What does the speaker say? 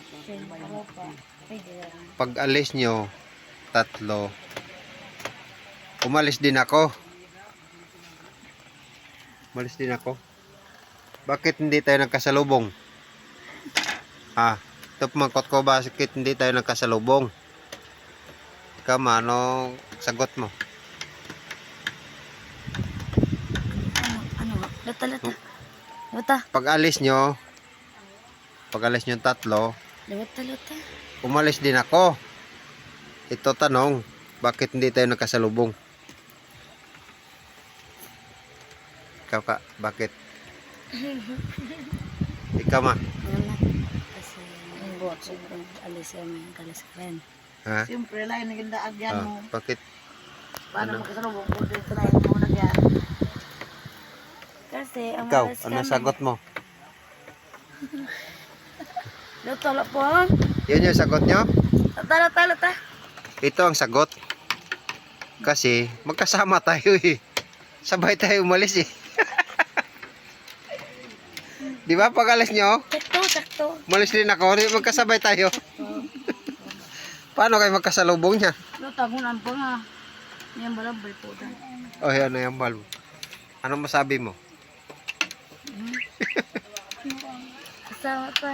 Ano pa? Pwede lang. Pag alis nyo, 3, umalis din ako. Umalis din ako. Bakit hindi tayo nagkasalubong? Ha? Ito pumangkot ko, bakit hindi tayo nagkasalubong? Ikaw, anong sagot mo? Ano? Lata. Lata. Pag alis nyo 3, Lata. umalis din ako. Ito tanong, bakit hindi tayo nagkasalubong? Ikaw ka, bakit? Ikaw ma? Ano na? Kasi yung buwak sobrang alis kami. Kalis ka rin. Ha? Siyempre, lain na ganda agyan mo. Bakit? Paano magkasalubong kung dito lain mo nagyan? Kasi ang Ikaw, alis ano kami. sagot mo? Lata po. Yun yung sagot nyo? Lata. Ito ang sagot. Kasi magkasama tayo eh. Sabay tayo umalis eh. Di ba pag alis nyo? Sakto. Umalis din ako. Magkasabay tayo. Paano kayo magkasalubong niya? Lata, gunan po nga. Yan balabay po dyan. Oh, yan na yung balbo. Ano masabi mo? Kasama pa.